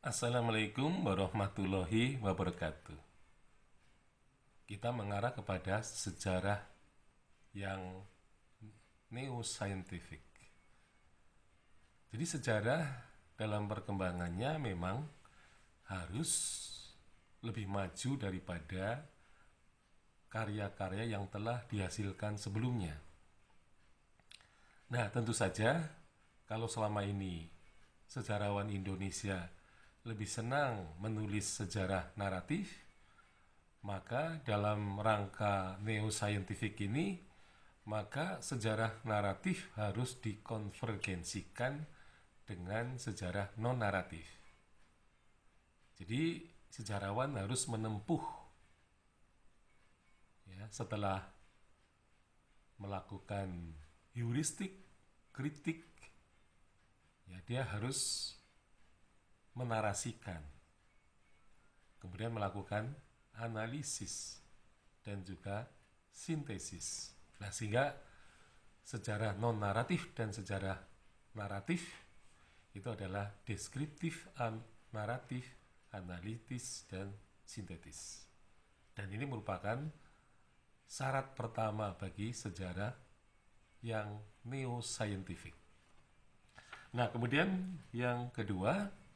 Assalamualaikum warahmatullahi wabarakatuh. Kita mengarah kepada sejarah yang neo-scientific. Jadi sejarah dalam perkembangannya memang harus lebih maju daripada karya-karya yang telah dihasilkan sebelumnya. Nah, tentu saja kalau selama ini sejarawan Indonesia lebih senang menulis sejarah naratif, maka dalam rangka neo-scientific ini, maka sejarah naratif harus dikonvergensikan dengan sejarah non-naratif. Jadi sejarawan harus menempuh, ya, setelah melakukan heuristik, kritik, ya, dia harus menarasikan, kemudian melakukan analisis dan juga sintesis. Nah, sehingga sejarah non-naratif dan sejarah naratif itu adalah deskriptif, naratif, analitis, dan sintetis. Dan ini merupakan syarat pertama bagi sejarah yang neo-scientific. Nah, kemudian yang kedua,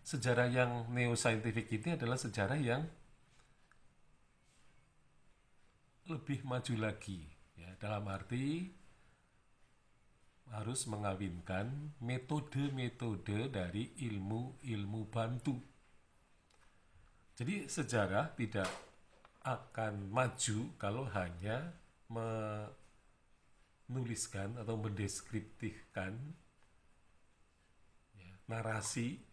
sejarah yang neo-scientific ini adalah sejarah yang lebih maju lagi, ya, dalam arti harus mengawinkan metode-metode dari ilmu-ilmu bantu. Jadi sejarah tidak akan maju kalau hanya menuliskan atau mendeskriptifkan, ya, narasi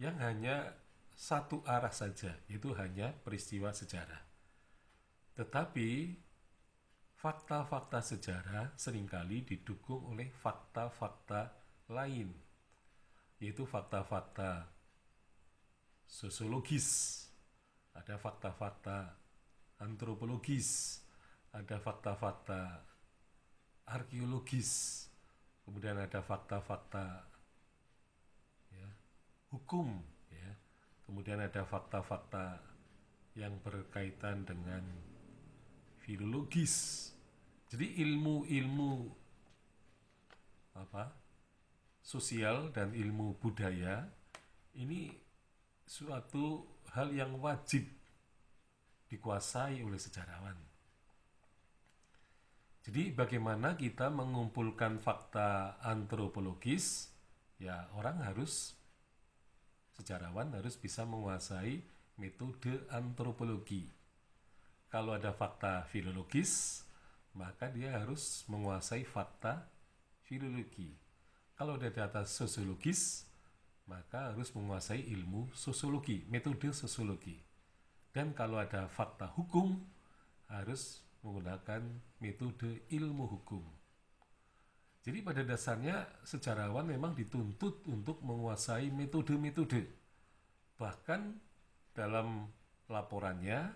yang hanya satu arah saja, itu hanya peristiwa sejarah. Tetapi fakta-fakta sejarah seringkali didukung oleh fakta-fakta lain, yaitu fakta-fakta sosiologis, ada fakta-fakta antropologis, ada fakta-fakta arkeologis, kemudian ada fakta-fakta, ya, hukum, ya, kemudian ada fakta-fakta yang berkaitan dengan filologis. Jadi ilmu-ilmu sosial dan ilmu budaya ini suatu hal yang wajib dikuasai oleh sejarawan. Jadi bagaimana kita mengumpulkan fakta antropologis? Ya, sejarawan harus bisa menguasai metode antropologi. Kalau ada fakta filologis, maka dia harus menguasai fakta filologi. Kalau ada data sosiologis, maka harus menguasai ilmu sosiologi, metode sosiologi. Dan kalau ada fakta hukum, harus menggunakan metode ilmu hukum. Jadi pada dasarnya sejarawan memang dituntut untuk menguasai metode-metode. Bahkan dalam laporannya,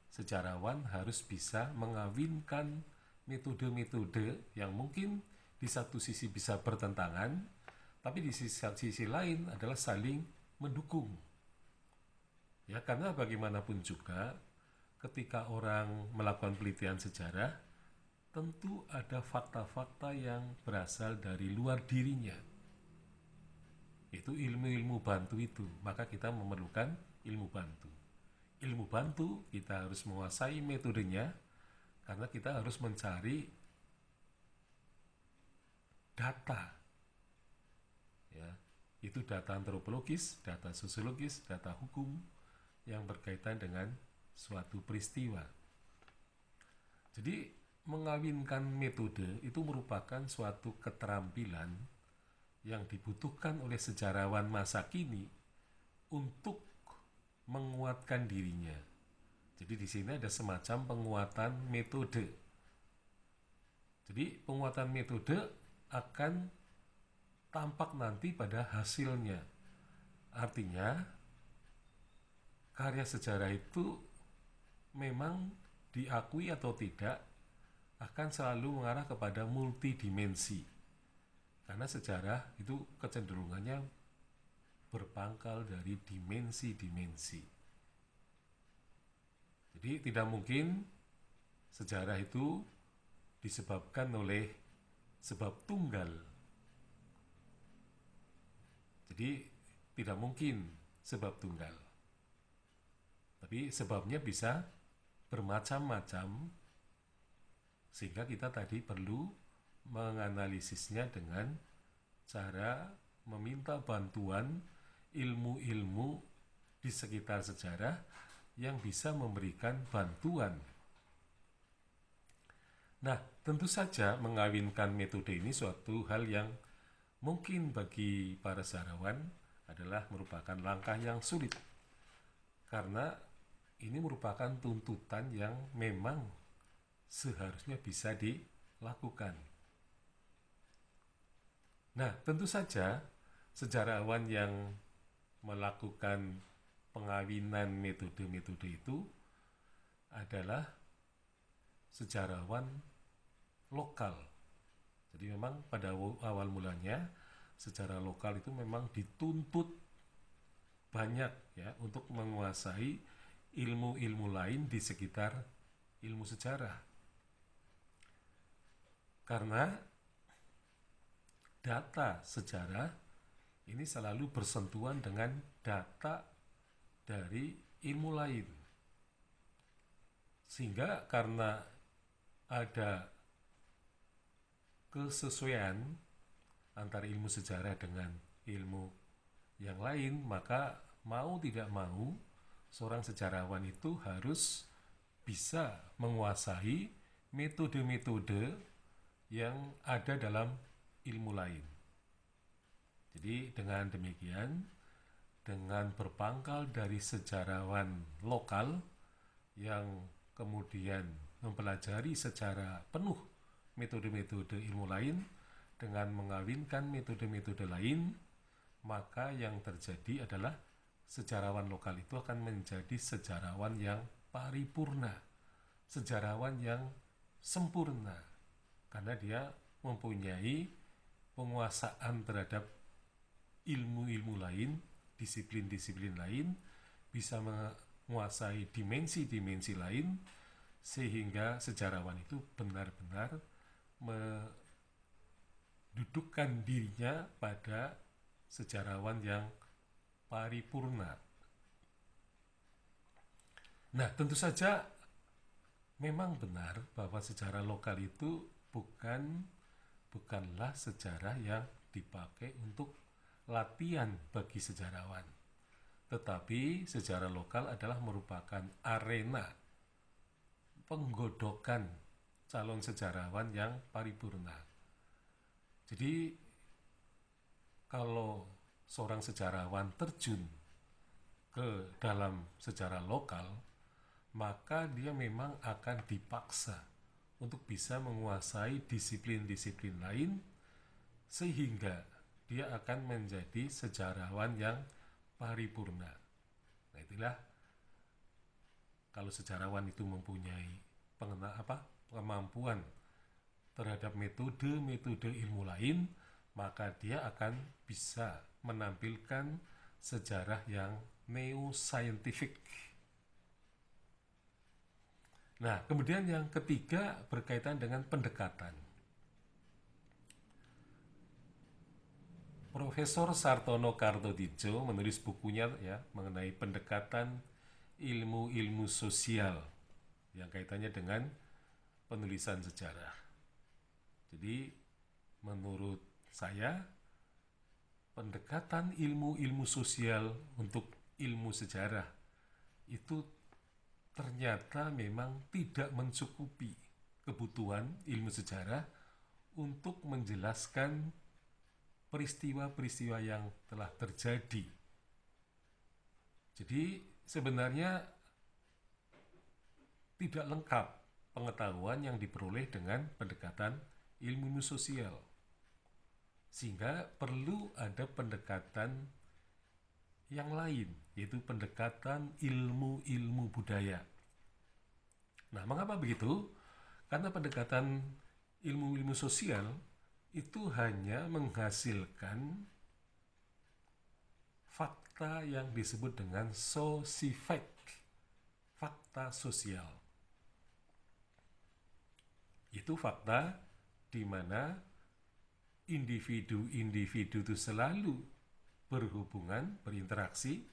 sejarawan harus bisa mengawinkan metode-metode yang mungkin di satu sisi bisa bertentangan, tapi di sisi lain adalah saling mendukung. Ya, karena bagaimanapun juga ketika orang melakukan penelitian sejarah, tentu ada fakta-fakta yang berasal dari luar dirinya. Itu ilmu-ilmu bantu itu, maka kita memerlukan ilmu bantu. Ilmu bantu kita harus menguasai metodenya, karena kita harus mencari data, ya, itu data antropologis, data sosiologis, data hukum yang berkaitan dengan suatu peristiwa. Jadi mengawinkan metode itu merupakan suatu keterampilan yang dibutuhkan oleh sejarawan masa kini untuk menguatkan dirinya. Jadi di sini ada semacam penguatan metode. Jadi penguatan metode akan tampak nanti pada hasilnya. Artinya karya sejarah itu memang diakui atau tidak akan selalu mengarah kepada multidimensi. Karena sejarah itu kecenderungannya berpangkal dari dimensi-dimensi. Jadi tidak mungkin sejarah itu disebabkan oleh sebab tunggal. Jadi tidak mungkin sebab tunggal. Tapi sebabnya bisa bermacam-macam, sehingga kita tadi perlu menganalisisnya dengan cara meminta bantuan ilmu-ilmu di sekitar sejarah yang bisa memberikan bantuan. Nah, tentu saja mengawinkan metode ini suatu hal yang mungkin bagi para sejarawan adalah merupakan langkah yang sulit, karena ini merupakan tuntutan yang memang seharusnya bisa dilakukan. Nah, tentu saja sejarawan yang melakukan pengawinan metode-metode itu adalah sejarawan lokal. Jadi memang pada awal mulanya sejarah lokal itu memang dituntut banyak ya untuk menguasai ilmu-ilmu lain di sekitar ilmu sejarah. Karena data sejarah ini selalu bersentuhan dengan data dari ilmu lain. Sehingga karena ada kesesuaian antara ilmu sejarah dengan ilmu yang lain, maka mau tidak mau seorang sejarawan itu harus bisa menguasai metode-metode yang ada dalam ilmu lain. Jadi dengan demikian, dengan berpangkal dari sejarawan lokal yang kemudian mempelajari secara penuh metode-metode ilmu lain dengan mengawinkan metode-metode lain, maka yang terjadi adalah sejarawan lokal itu akan menjadi sejarawan yang paripurna, sejarawan yang sempurna, karena dia mempunyai penguasaan terhadap ilmu-ilmu lain, disiplin-disiplin lain, bisa menguasai dimensi-dimensi lain, sehingga sejarawan itu benar-benar mendudukkan dirinya pada sejarawan yang paripurna. Nah, tentu saja memang benar bahwa sejarah lokal itu bukanlah sejarah yang dipakai untuk latihan bagi sejarawan. Tetapi sejarah lokal adalah merupakan arena penggodokan calon sejarawan yang paripurna. Jadi kalau seorang sejarawan terjun ke dalam sejarah lokal, maka dia memang akan dipaksa untuk bisa menguasai disiplin-disiplin lain, sehingga dia akan menjadi sejarawan yang paripurna. Nah, itulah kalau sejarawan itu mempunyai kemampuan terhadap metode-metode ilmu lain, maka dia akan bisa menampilkan sejarah yang neo-scientific. Nah, kemudian yang ketiga berkaitan dengan pendekatan. Profesor Sartono Kartodidjo menulis bukunya ya mengenai pendekatan ilmu-ilmu sosial yang kaitannya dengan penulisan sejarah. Jadi menurut saya pendekatan ilmu-ilmu sosial untuk ilmu sejarah itu ternyata memang tidak mencukupi kebutuhan ilmu sejarah untuk menjelaskan peristiwa-peristiwa yang telah terjadi. Jadi sebenarnya tidak lengkap pengetahuan yang diperoleh dengan pendekatan ilmu sosial, sehingga perlu ada pendekatan yang lain, yaitu pendekatan ilmu-ilmu budaya. Nah, mengapa begitu? Karena pendekatan ilmu-ilmu sosial itu hanya menghasilkan fakta yang disebut dengan sosifek, fakta sosial. Itu fakta di mana individu-individu itu selalu berhubungan, berinteraksi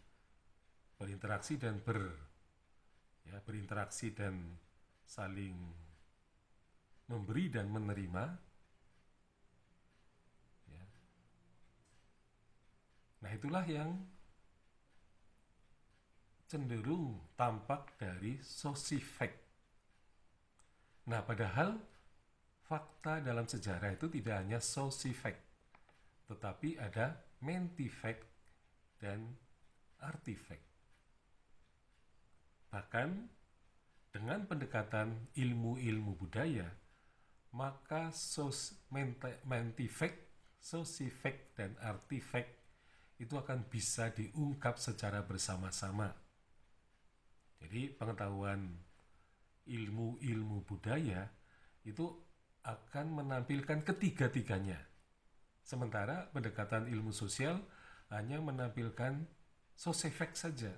dan berinteraksi dan saling memberi dan menerima. Ya. Nah, itulah yang cenderung tampak dari sosifek. Nah, padahal fakta dalam sejarah itu tidak hanya sosifek, tetapi ada mentifek dan artifek. Bahkan dengan pendekatan ilmu-ilmu budaya, maka mentifek, sosifek, dan artifek itu akan bisa diungkap secara bersama-sama. Jadi pengetahuan ilmu-ilmu budaya itu akan menampilkan ketiga-tiganya. Sementara pendekatan ilmu sosial hanya menampilkan sosifek saja.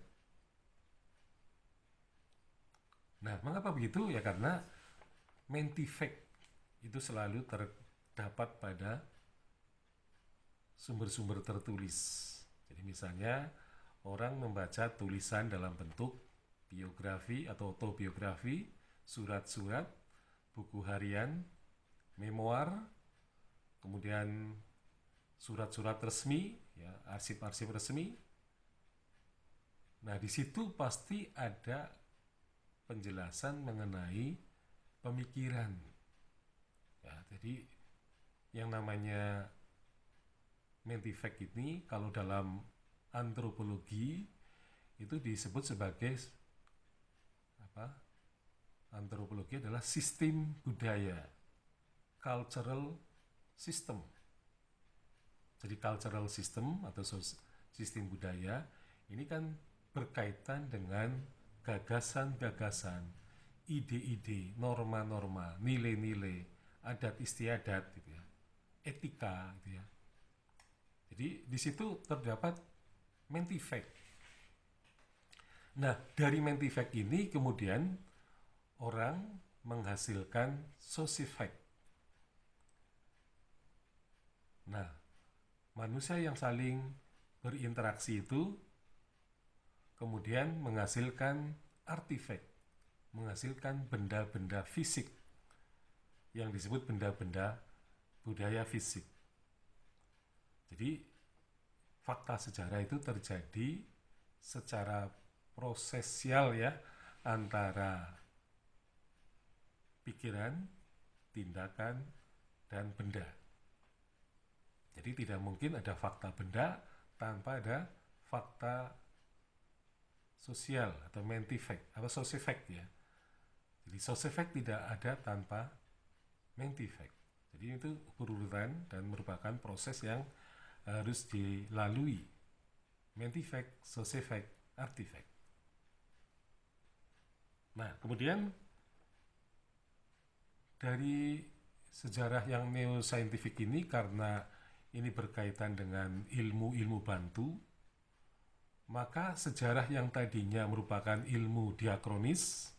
Nah, mengapa begitu? Ya karena mentifek itu selalu terdapat pada sumber-sumber tertulis. Jadi misalnya orang membaca tulisan dalam bentuk biografi atau autobiografi, surat-surat, buku harian, memoir, kemudian surat-surat resmi, ya, arsip-arsip resmi. Nah, di situ pasti ada penjelasan mengenai pemikiran. Ya, jadi yang namanya mentifek ini kalau dalam antropologi itu disebut sebagai antropologi adalah sistem budaya, cultural system. Jadi cultural system atau sistem budaya ini kan berkaitan dengan gagasan-gagasan, ide-ide, norma-norma, nilai-nilai, adat istiadat gitu ya, etika gitu ya. Jadi di situ terdapat mentifek. Nah, dari mentifek ini kemudian orang menghasilkan sosifek. Nah, manusia yang saling berinteraksi itu kemudian menghasilkan artifek, menghasilkan benda-benda fisik yang disebut benda-benda budaya fisik. Jadi fakta sejarah itu terjadi secara prosesial ya, antara pikiran, tindakan, dan benda. Jadi tidak mungkin ada fakta benda tanpa ada fakta sosial atau mentifek atau sosifek ya. Jadi sosifek tidak ada tanpa mentifek. Jadi itu berurutan dan merupakan proses yang harus dilalui. Mentifek, sosifek, artifek. Nah, kemudian dari sejarah yang neosaintifik ini, karena ini berkaitan dengan ilmu-ilmu bantu, maka sejarah yang tadinya merupakan ilmu diakronis,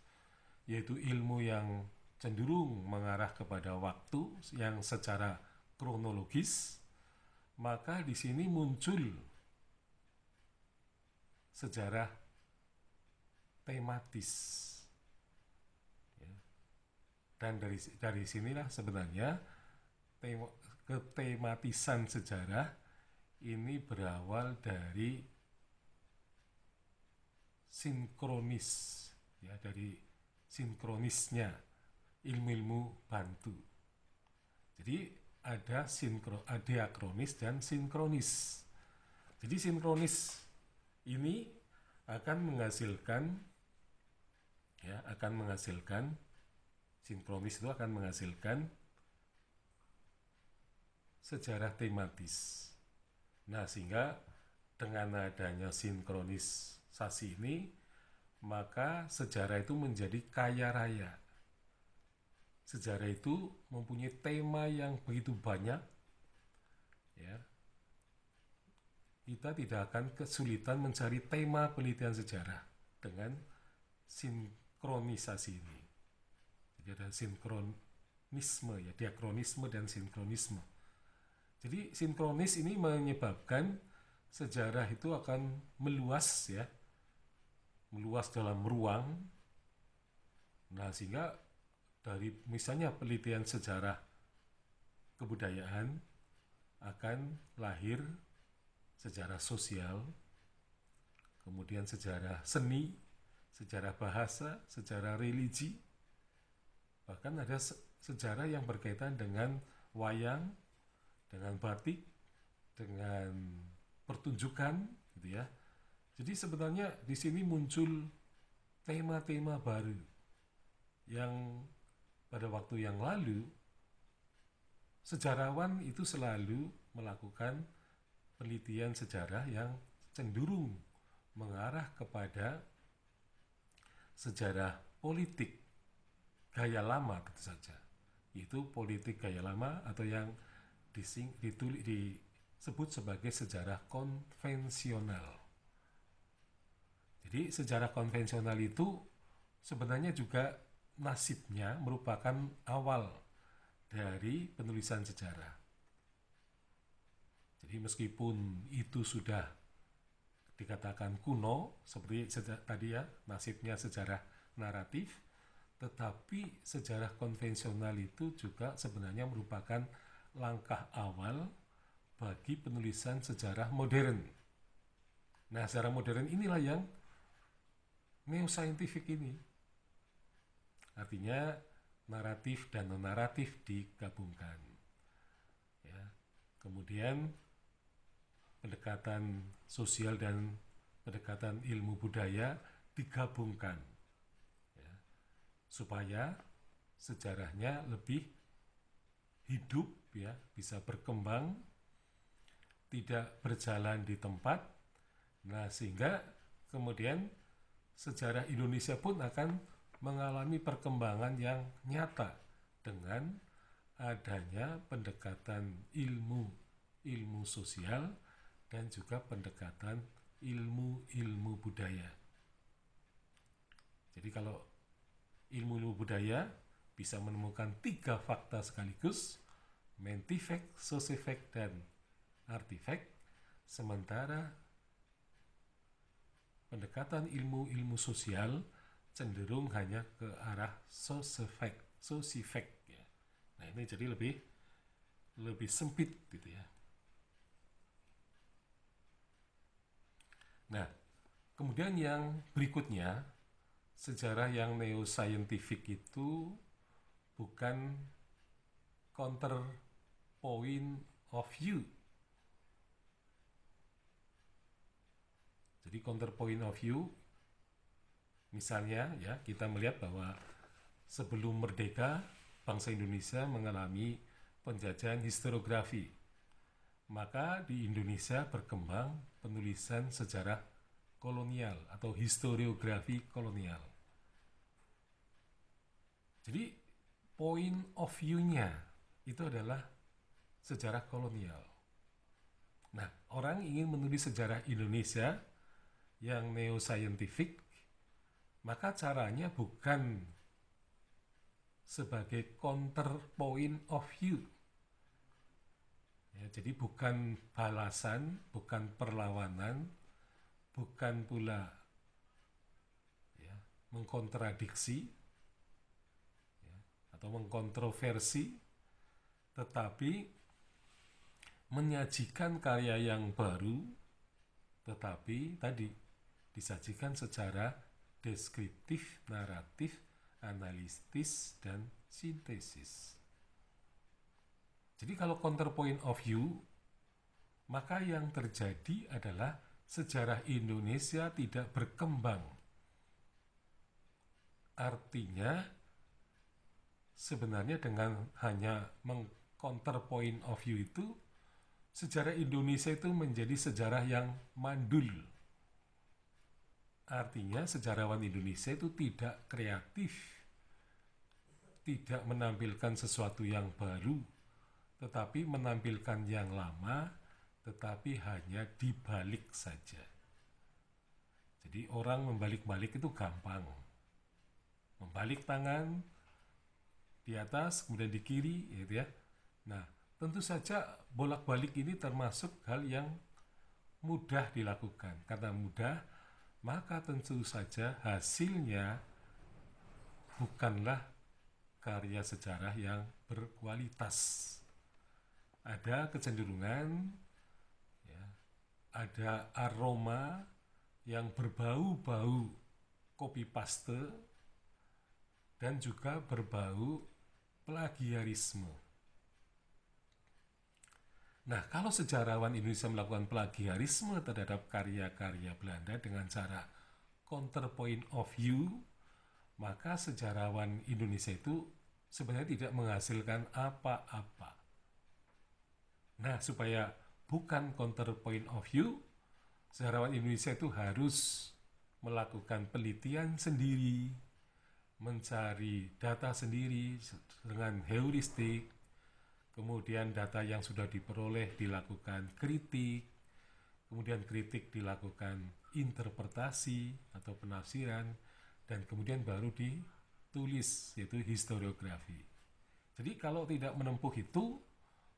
yaitu ilmu yang cenderung mengarah kepada waktu yang secara kronologis, maka di sini muncul sejarah tematis. Dan dari sinilah sebenarnya ketematisan sejarah ini berawal dari sinkronis, ya, dari sinkronisnya ilmu-ilmu bantu. Jadi ada diakronis dan sinkronis. Jadi sinkronis ini akan menghasilkan sinkronis itu akan menghasilkan sejarah tematis. Nah, sehingga dengan adanya sinkronisasi ini, maka sejarah itu menjadi kaya raya. Sejarah itu mempunyai tema yang begitu banyak, ya, kita tidak akan kesulitan mencari tema penelitian sejarah dengan sinkronisasi ini. Jadi ada sinkronisme, ya, diakronisme dan sinkronisme. Jadi sinkronis ini menyebabkan sejarah itu akan meluas, ya, meluas dalam ruang. Nah, sehingga dari misalnya penelitian sejarah kebudayaan akan lahir sejarah sosial, kemudian sejarah seni, sejarah bahasa, sejarah religi, bahkan ada sejarah yang berkaitan dengan wayang, dengan batik, dengan pertunjukan, gitu ya. Jadi sebenarnya di sini muncul tema-tema baru yang pada waktu yang lalu sejarawan itu selalu melakukan penelitian sejarah yang cenderung mengarah kepada sejarah politik gaya lama, tentu saja. Itu politik gaya lama atau yang disebut sebagai sejarah konvensional. Jadi sejarah konvensional itu sebenarnya juga nasibnya merupakan awal dari penulisan sejarah. Jadi meskipun itu sudah dikatakan kuno, seperti tadi ya, nasibnya sejarah naratif, tetapi sejarah konvensional itu juga sebenarnya merupakan langkah awal bagi penulisan sejarah modern. Nah, sejarah modern inilah yang neoscientific ini. Artinya naratif dan non-naratif digabungkan. Ya. Kemudian pendekatan sosial dan pendekatan ilmu budaya digabungkan, ya, supaya sejarahnya lebih hidup, ya, bisa berkembang, tidak berjalan di tempat. Nah, sehingga kemudian sejarah Indonesia pun akan mengalami perkembangan yang nyata dengan adanya pendekatan ilmu sosial dan juga pendekatan ilmu budaya. Jadi kalau ilmu budaya bisa menemukan 3 fakta sekaligus, mentifek, sosifek, dan artifek, sementara pendekatan ilmu sosial cenderung hanya ke arah sosifek, ya. Nah, ini jadi lebih sempit, gitu ya. Nah, kemudian yang berikutnya, sejarah yang neoscientific itu bukan counter point of view. Jadi counter point of view, misalnya, ya, kita melihat bahwa sebelum merdeka, bangsa Indonesia mengalami penjajahan historiografi. Maka di Indonesia berkembang penulisan sejarah kolonial atau historiografi kolonial. Jadi point of view-nya itu adalah sejarah kolonial. Nah, orang ingin menulis sejarah Indonesia yang neoscientific, maka caranya bukan sebagai counter point of view. Ya, jadi bukan balasan, bukan perlawanan, bukan pula, ya, mengkontradiksi, ya, atau mengkontroversi, tetapi menyajikan karya yang baru, tetapi tadi disajikan secara deskriptif, naratif, analitis, dan sintesis. Jadi kalau counterpoint of view, maka yang terjadi adalah sejarah Indonesia tidak berkembang. Artinya sebenarnya dengan hanya counterpoint of view itu, sejarah Indonesia itu menjadi sejarah yang mandul. Artinya sejarawan Indonesia itu tidak kreatif, tidak menampilkan sesuatu yang baru, tetapi menampilkan yang lama tetapi hanya dibalik saja. Jadi orang membalik-balik itu gampang. Membalik tangan di atas, kemudian di kiri, gitu ya. Nah, tentu saja bolak-balik ini termasuk hal yang mudah dilakukan. Karena mudah, maka tentu saja hasilnya bukanlah karya sejarah yang berkualitas. Ada kecenderungan, ya, ada aroma yang berbau-bau copy paste dan juga berbau plagiarisme. Nah, kalau sejarawan Indonesia melakukan plagiarisme terhadap karya-karya Belanda dengan cara counterpoint of view, maka sejarawan Indonesia itu sebenarnya tidak menghasilkan apa-apa. Nah, supaya bukan counterpoint of view, sejarawan Indonesia itu harus melakukan penelitian sendiri, mencari data sendiri dengan heuristik, kemudian data yang sudah diperoleh dilakukan kritik, kemudian kritik dilakukan interpretasi atau penafsiran, dan kemudian baru ditulis, yaitu historiografi. Jadi kalau tidak menempuh itu,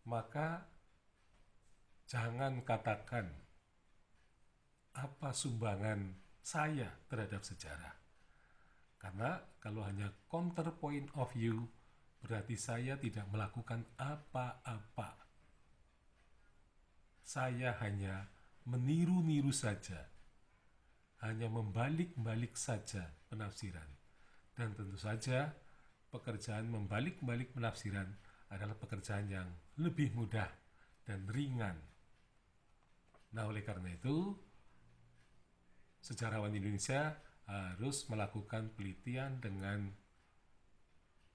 maka jangan katakan apa sumbangan saya terhadap sejarah. Karena kalau hanya counterpoint of view, berarti saya tidak melakukan apa-apa. Saya hanya meniru-niru saja, hanya membalik-balik saja penafsiran. Dan tentu saja pekerjaan membalik-balik penafsiran adalah pekerjaan yang lebih mudah dan ringan. Nah, oleh karena itu, sejarawan Indonesia harus melakukan penelitian dengan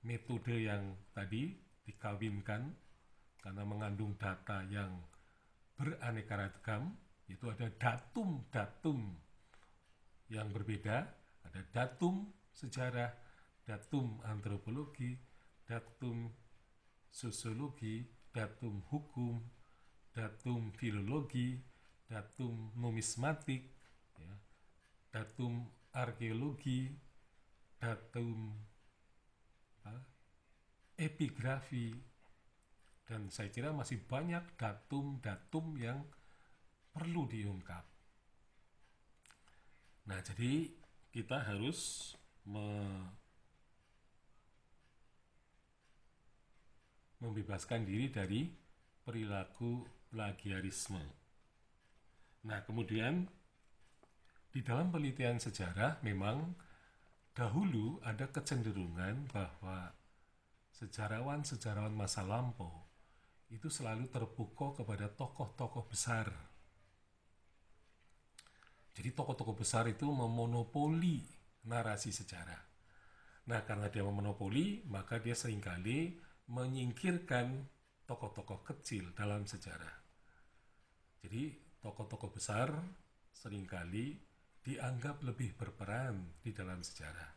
metode yang tadi dikawinkan karena mengandung data yang beraneka ragam, yaitu ada datum-datum yang berbeda, ada datum sejarah, datum antropologi, datum sosiologi, datum hukum, datum filologi, datum numismatik, ya, datum arkeologi, datum epigrafi, dan saya kira masih banyak datum-datum yang perlu diungkap. Nah, jadi kita harus membebaskan diri dari perilaku plagiarisme. Nah, kemudian di dalam penelitian sejarah memang dahulu ada kecenderungan bahwa sejarawan-sejarawan masa lampau itu selalu terpukau kepada tokoh-tokoh besar. Jadi tokoh-tokoh besar itu memonopoli narasi sejarah. Nah, karena dia memonopoli, maka dia seringkali menyingkirkan tokoh-tokoh kecil dalam sejarah. Jadi tokoh-tokoh besar seringkali dianggap lebih berperan di dalam sejarah.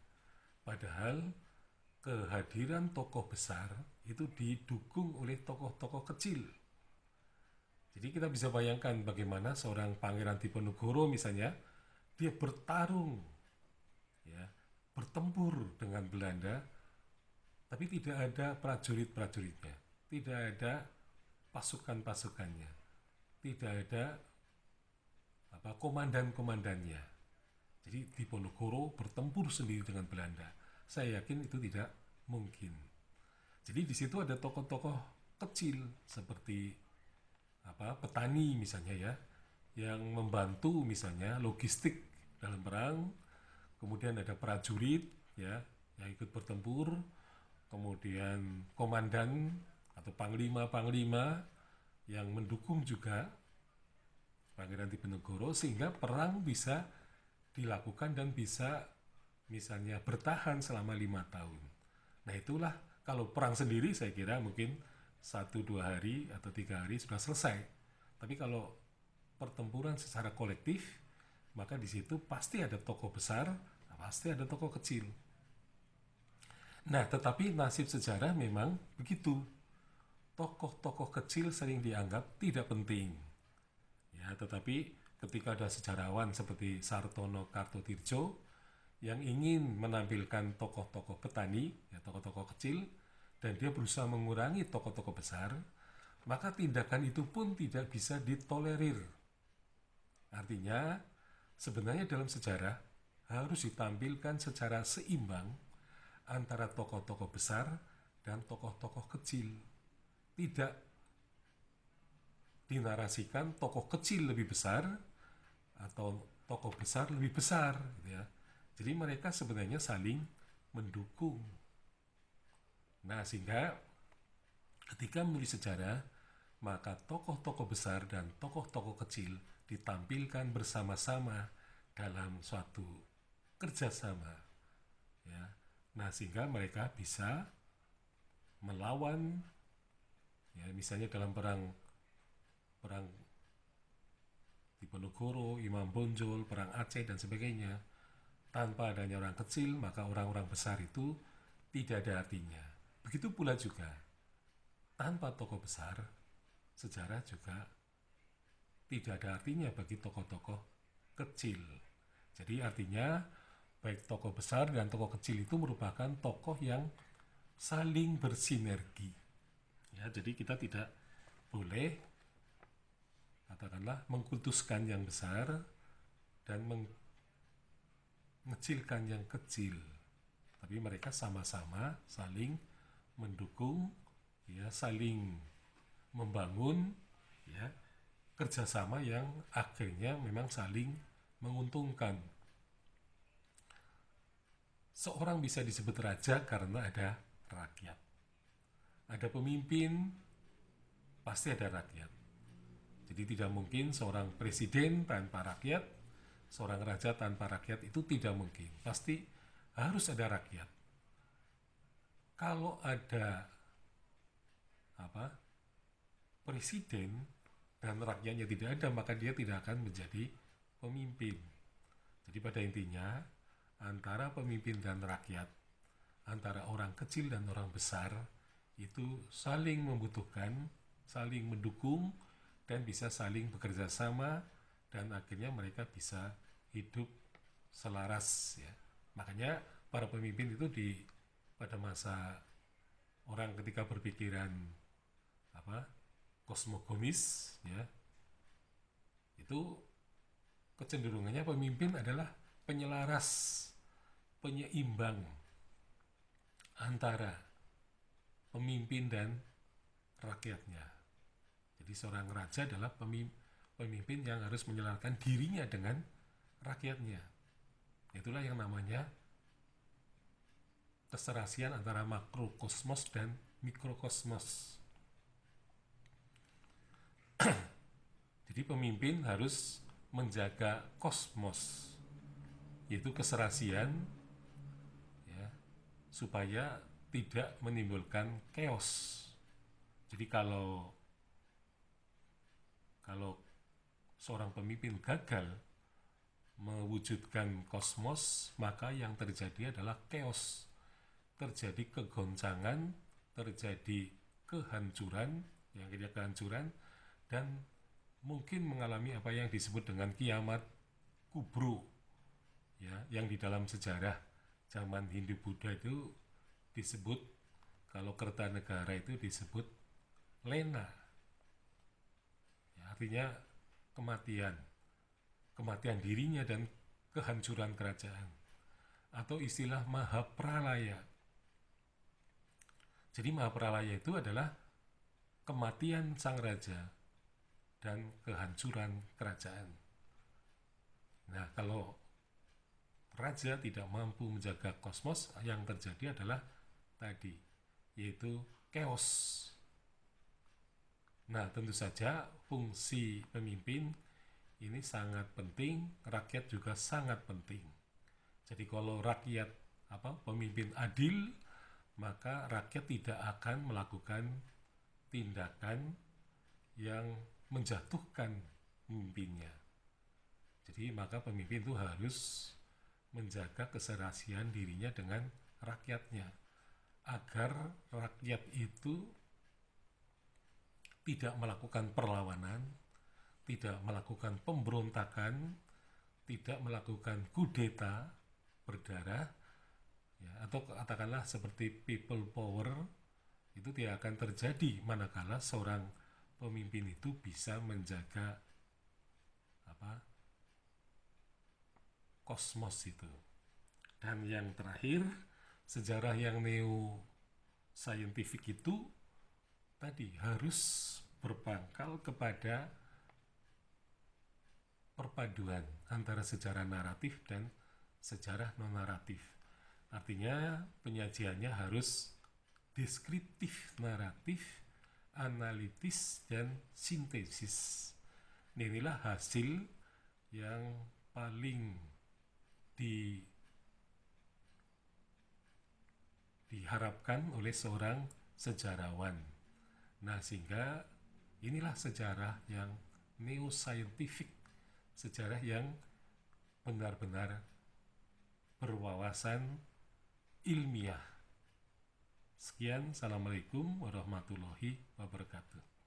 Padahal kehadiran tokoh besar itu didukung oleh tokoh-tokoh kecil. Jadi kita bisa bayangkan bagaimana seorang Pangeran Diponegoro misalnya, dia bertarung, ya, bertempur dengan Belanda, tapi tidak ada prajurit-prajuritnya, tidak ada pasukan-pasukannya, tidak ada komandan-komandannya. Jadi Diponegoro bertempur sendiri dengan Belanda. Saya yakin itu tidak mungkin. Jadi di situ ada tokoh-tokoh kecil seperti petani misalnya, ya, yang membantu misalnya logistik dalam perang. Kemudian ada prajurit, ya, yang ikut bertempur. Kemudian komandan atau panglima-panglima yang mendukung juga Pangeran Diponegoro sehingga perang bisa dilakukan dan bisa misalnya bertahan selama 5 tahun. Nah, itulah kalau perang sendiri saya kira mungkin 1-2 hari atau 3 hari sudah selesai. Tapi kalau pertempuran secara kolektif, maka di situ pasti ada tokoh besar, pasti ada tokoh kecil. Nah, tetapi nasib sejarah memang begitu. Tokoh-tokoh kecil sering dianggap tidak penting. Ya, tetapi ketika ada sejarawan seperti Sartono Kartotirjo yang ingin menampilkan tokoh-tokoh petani, ya, tokoh-tokoh kecil, dan dia berusaha mengurangi tokoh-tokoh besar, maka tindakan itu pun tidak bisa ditolerir. Artinya, sebenarnya dalam sejarah harus ditampilkan secara seimbang antara tokoh-tokoh besar dan tokoh-tokoh kecil. Tidak dinarasikan tokoh kecil lebih besar atau tokoh besar lebih besar, gitu ya. Jadi mereka sebenarnya saling mendukung. Nah, sehingga ketika menulis sejarah, maka tokoh-tokoh besar dan tokoh-tokoh kecil ditampilkan bersama-sama dalam suatu kerjasama. Ya. Nah, sehingga mereka bisa melawan, ya, misalnya dalam perang Diponegoro, Imam Bonjol, perang Aceh dan sebagainya. Tanpa adanya orang kecil, maka orang-orang besar itu tidak ada artinya. Begitu pula juga tanpa tokoh besar, sejarah juga tidak ada artinya bagi tokoh-tokoh kecil. Jadi artinya baik tokoh besar dan tokoh kecil itu merupakan tokoh yang saling bersinergi. Ya, jadi kita tidak boleh katakanlah mengkultuskan yang besar dan mengecilkan yang kecil, tapi mereka sama-sama saling mendukung, ya, saling membangun, ya, kerjasama yang akhirnya memang saling menguntungkan. Seorang bisa disebut raja karena ada rakyat. Ada pemimpin, pasti ada rakyat. Jadi tidak mungkin seorang presiden tanpa rakyat, seorang raja tanpa rakyat, itu tidak mungkin. Pasti harus ada rakyat. Kalau ada presiden dan rakyatnya tidak ada, maka dia tidak akan menjadi pemimpin. Jadi pada intinya antara pemimpin dan rakyat, antara orang kecil dan orang besar, itu saling membutuhkan, saling mendukung, dan bisa saling bekerja sama, dan akhirnya mereka bisa hidup selaras, ya. Makanya para pemimpin itu pada masa orang ketika berpikiran kosmogonis, ya, itu kecenderungannya pemimpin adalah penyelaras, penyeimbang antara pemimpin dan rakyatnya. Jadi seorang raja adalah pemimpin yang harus menyelaraskan dirinya dengan rakyatnya. Itulah yang namanya keserasian antara makrokosmos dan mikrokosmos. Jadi pemimpin harus menjaga kosmos, yaitu keserasian, ya, supaya tidak menimbulkan chaos. Jadi kalau seorang pemimpin gagal mewujudkan kosmos, maka yang terjadi adalah chaos. Terjadi kegoncangan, terjadi kehancuran, dan mungkin mengalami apa yang disebut dengan kiamat kubro, ya, yang di dalam sejarah zaman Hindu-Buddha itu disebut, kalau Kertanegara itu disebut Lena, ya, artinya kematian dirinya dan kehancuran kerajaan, atau istilah Mahapralaya. Jadi Mahapralaya itu adalah kematian sang raja dan kehancuran kerajaan. Nah, kalau raja tidak mampu menjaga kosmos, yang terjadi adalah tadi, yaitu chaos. Nah, tentu saja fungsi pemimpin ini sangat penting, rakyat juga sangat penting. Jadi kalau rakyat pemimpin adil, maka rakyat tidak akan melakukan tindakan yang menjatuhkan pemimpinnya. Jadi maka pemimpin itu harus menjaga keserasian dirinya dengan rakyatnya, agar rakyat itu tidak melakukan perlawanan, tidak melakukan pemberontakan, tidak melakukan kudeta berdarah, ya, atau katakanlah seperti people power, itu tidak akan terjadi manakala seorang pemimpin itu bisa menjaga apa kosmos itu. Dan yang terakhir, sejarah yang neo scientific itu tadi harus berpangkal kepada perpaduan antara sejarah naratif dan sejarah non naratif. Artinya penyajiannya harus deskriptif naratif, analitis, dan sintesis. Inilah hasil yang paling diharapkan oleh seorang sejarawan. Nah, sehingga inilah sejarah yang neo-scientific, sejarah yang benar-benar berwawasan ilmiah. Sekian, Assalamualaikum warahmatullahi wabarakatuh.